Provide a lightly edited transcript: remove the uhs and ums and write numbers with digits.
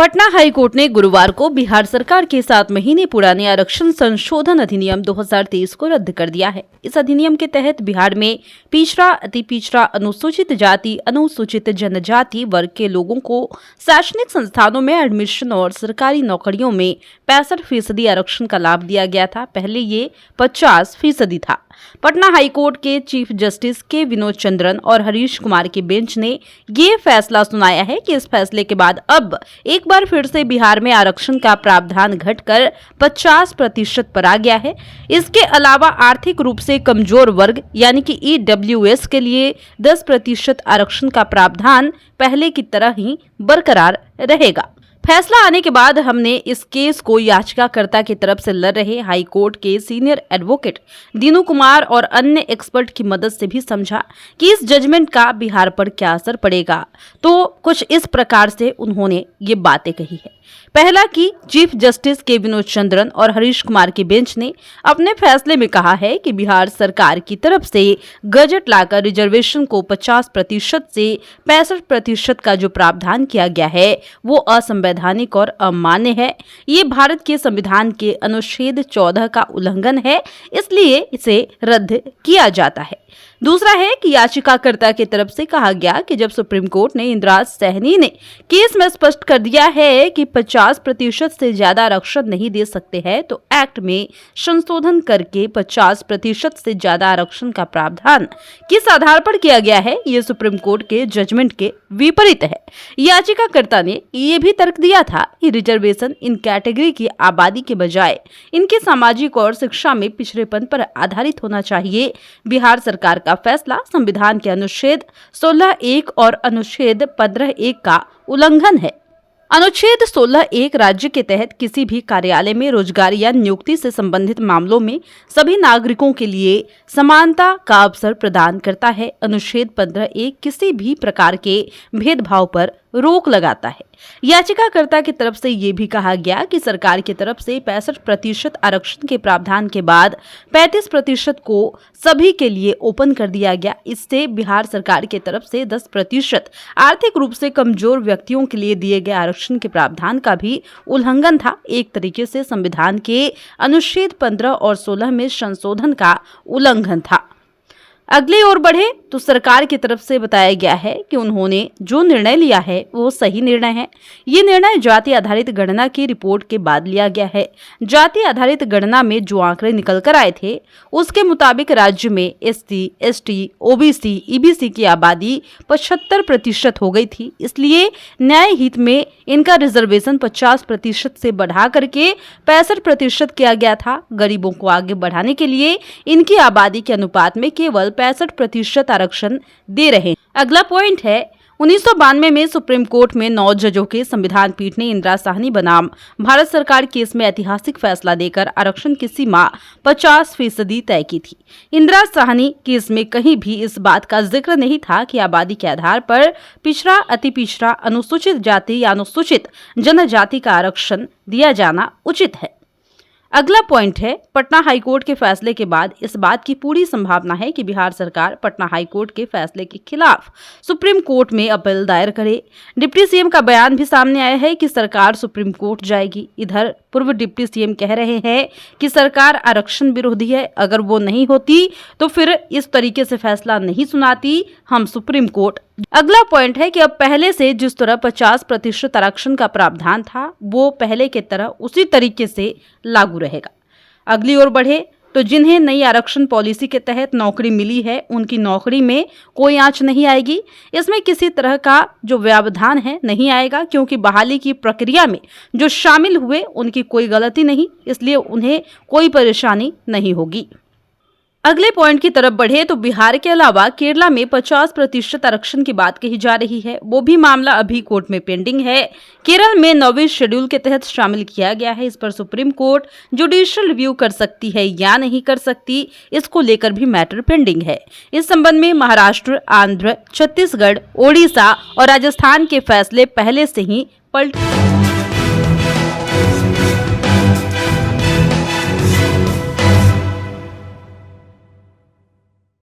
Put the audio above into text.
Patna high court ने गुरुवार को बिहार सरकार के 7 महीने पुराने आरक्षण संशोधन अधिनियम 2023 को रद्द कर दिया है। इस अधिनियम के तहत बिहार में पिछड़ा, अति पिछड़ा, अनुसूचित जाति, अनुसूचित जनजाति वर्ग के लोगों को शैक्षणिक संस्थानों में एडमिशन और सरकारी नौकरियों में 65% आरक्षण का लाभ दिया गया था। पहले ये 50% था। पटना हाईकोर्ट के चीफ जस्टिस के विनोद चंद्रन और हरीश कुमार की बेंच ने ये फैसला सुनाया है कि इस फैसले के बाद अब एक बार फिर से बिहार में आरक्षण का प्रावधान घटकर 50% पर आ गया है। इसके अलावा आर्थिक रूप से कमजोर वर्ग यानी कि EWS के लिए 10% आरक्षण का प्रावधान पहले की तरह ही बरकरार रहेगा। फैसला आने के बाद हमने इस केस को याचिकाकर्ता की तरफ से लड़ रहे हाई कोर्ट के सीनियर एडवोकेट दीनू कुमार और अन्य एक्सपर्ट की मदद से भी समझा कि इस जजमेंट का बिहार पर क्या असर पड़ेगा। तो कुछ इस प्रकार से उन्होंने ये बातें कही है। पहला कि चीफ जस्टिस के विनोद चंद्रन और हरीश कुमार की बेंच ने अपने फैसले में कहा है कि बिहार सरकार की तरफ से गजट लाकर रिजर्वेशन को 50% से 65% का जो प्रावधान किया गया है वो असंवैधानिक और अमान्य है। ये भारत के संविधान के अनुच्छेद 14 का उल्लंघन है, इसलिए इसे रद्द किया जाता है। दूसरा है कि याचिकाकर्ता की तरफ से कहा गया कि जब सुप्रीम कोर्ट ने इंदिरा सहनी ने केस में स्पष्ट कर दिया है कि 50% से ज्यादा आरक्षण नहीं दे सकते हैं, तो एक्ट में संशोधन करके 50% से ज्यादा आरक्षण का प्रावधान किस आधार पर किया गया है, ये सुप्रीम कोर्ट के जजमेंट के विपरीत है। याचिकाकर्ता ने ये भी तर्क दिया था कि रिजर्वेशन इन कैटेगरी की आबादी के बजाय इनके सामाजिक और शिक्षा में पिछड़ेपन पर आधारित होना चाहिए। बिहार सरकार का फैसला संविधान के अनुच्छेद 16(1) और अनुच्छेद 15(1) का उल्लंघन है। अनुच्छेद 16(1) राज्य के तहत किसी भी कार्यालय में रोजगार या नियुक्ति से संबंधित मामलों में सभी नागरिकों के लिए समानता का अवसर प्रदान करता है। अनुच्छेद 15(1) किसी भी प्रकार के भेदभाव पर रोक लगाता है। याचिकाकर्ता की तरफ से ये भी कहा गया कि सरकार की तरफ से 65% आरक्षण के प्रावधान के बाद 35% को सभी के लिए ओपन कर दिया गया। इससे बिहार सरकार की तरफ से 10% आर्थिक रूप से कमजोर व्यक्तियों के लिए दिए गए आरक्षण के प्रावधान का भी उल्लंघन था। एक तरीके से संविधान के अनुच्छेद 15 और 16 में संशोधन का उल्लंघन था। अगली ओर बढ़े तो सरकार की तरफ से बताया गया है कि उन्होंने जो निर्णय लिया है वो सही निर्णय है। ये निर्णय जाति आधारित गणना की रिपोर्ट के बाद लिया गया है। जाति आधारित गणना में जो आंकड़े निकल कर आए थे उसके मुताबिक राज्य में SC, ST, OBC, EBC की आबादी 75% हो गई थी। इसलिए न्याय हित में इनका रिजर्वेशन 50% से बढ़ा करके 65% किया गया था। गरीबों को आगे बढ़ाने के लिए इनकी आबादी के अनुपात में केवल 65% आरक्षण दे रहे हैं। अगला पॉइंट है 1992 में सुप्रीम कोर्ट में 9 जजों के संविधान पीठ ने इंदिरा साहनी बनाम भारत सरकार केस में ऐतिहासिक फैसला देकर आरक्षण की सीमा 50% तय की थी। इंदिरा साहनी केस में कहीं भी इस बात का जिक्र नहीं था कि आबादी के आधार पर पिछड़ा, अति पिछड़ा, अनुसूचित जाति या अनुसूचित जनजाति का आरक्षण दिया जाना उचित है। अगला पॉइंट है पटना हाईकोर्ट के फैसले के बाद इस बात की पूरी संभावना है कि बिहार सरकार पटना हाईकोर्ट के फैसले के खिलाफ सुप्रीम कोर्ट में अपील दायर करे। डिप्टी सीएम का बयान भी सामने आया है कि सरकार सुप्रीम कोर्ट जाएगी। इधर पूर्व डिप्टी सीएम कह रहे हैं कि सरकार आरक्षण विरोधी है, अगर वो नहीं होती तो फिर इस तरीके से फैसला नहीं सुनाती हम सुप्रीम कोर्ट। अगला पॉइंट है कि अब पहले से जिस तरह 50% आरक्षण का प्रावधान था वो पहले की तरह उसी तरीके से लागू रहेगा। अगली ओर बढ़े तो जिन्हें नई आरक्षण पॉलिसी के तहत नौकरी मिली है उनकी नौकरी में कोई आंच नहीं आएगी। इसमें किसी तरह का जो व्यवधान है नहीं आएगा, क्योंकि बहाली की प्रक्रिया में जो शामिल हुए उनकी कोई गलती नहीं, इसलिए उन्हें कोई परेशानी नहीं होगी। अगले पॉइंट की तरफ बढ़े तो बिहार के अलावा केरला में 50% आरक्षण की बात कही जा रही है। वो भी मामला अभी कोर्ट में पेंडिंग है। केरल में 9वें शेड्यूल के तहत शामिल किया गया है। इस पर सुप्रीम कोर्ट जुडिशियल रिव्यू कर सकती है या नहीं कर सकती, इसको लेकर भी मैटर पेंडिंग है। इस संबंध में महाराष्ट्र, आंध्र, छत्तीसगढ़, ओडिशा और राजस्थान के फैसले पहले से ही पलट